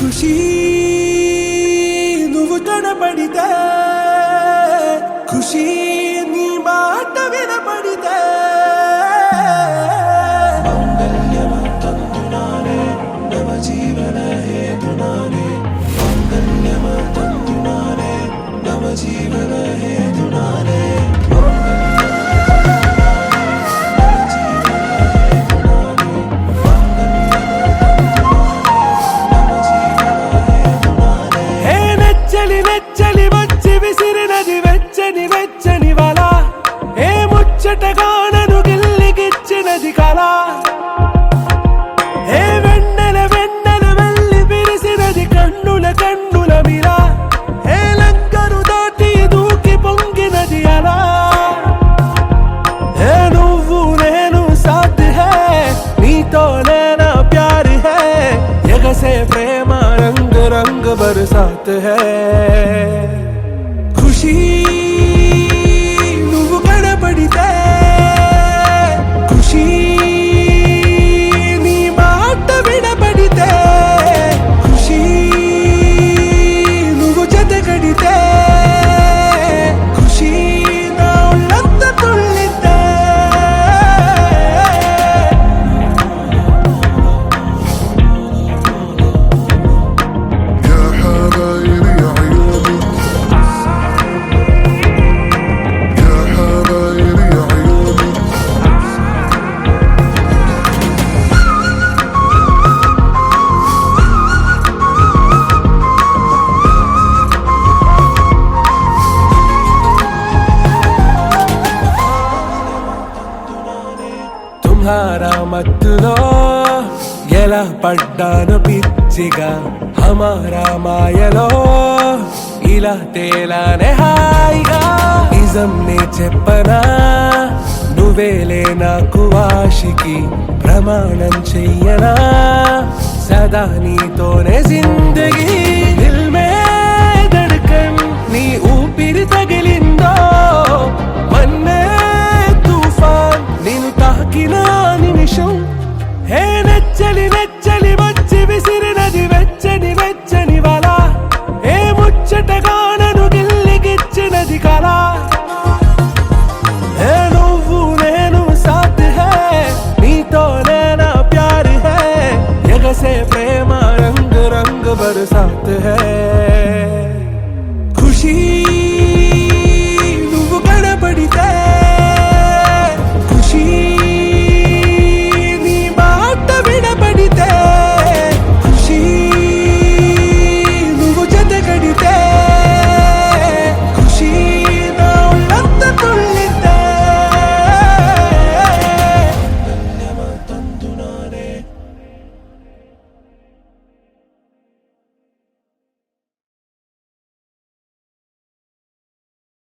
ఖుషీ నువ్వు కనపడితే ఖుషీ నీ మాట వినపడితే మంగళ్యమంతందునానే నవ జీవన హేతునానే మంగళ్యమంతందునానే నవ జీవన హేతునానే వెచ్చని వచ్చి విసిరినది వెచ్చని వెచ్చని వల ఏ ముచ్చటగానను గిల్లిగిచ్చినది కళ ఏ వెన్నెల వెన్నెల వెళ్ళి విరిసినది కన్నుల కన్నుల మిల ఏ లంకను దాటి దూకి పొంగినది అలా ఏ నువ్వు నేను సాథ్ హై నీతోనే నా ప్యార్ హై ఎగసే ప్రేమ रंग रंग बरसात है खुशी నువ్వు కనపడితే ఖుషీ నీ మాట వినపడితే ఖుషీ నువ్వు జతగడితే ఖుషీ నా ఒళ్ళంత తుళ్ళితే तुम्हारा మత్తులో ఎలా పడ్డాను పిచ్చిగా హమారా మాయలో ఇలా తేలానే హాయిగా నిజం నే చెప్పనా నువ్వేలే నాకు ఆశికి ప్రమాణం చెయ్యనా సదా నీతోనే జిందగీ దిల్ మే ధడ్కన్ నీ ఊపిరి తగిలిందో మన్నే తుఫాన్ నిన్ను తాకిన నిమిషం హే నెచ్చలి నెచ్చలి వచ్చి విసిరినది వెచ్చని వెచ్చని వల ఏ ముచ్చటగానను గిల్లిగిచ్చినది కళ ఏ నువ్వు నేను సాథ్ హై నీతోనే నా ప్యార్ హై ఎగసే ప్రేమ రంగ్ రంగ్ బరసాత్ హై ఖుషీ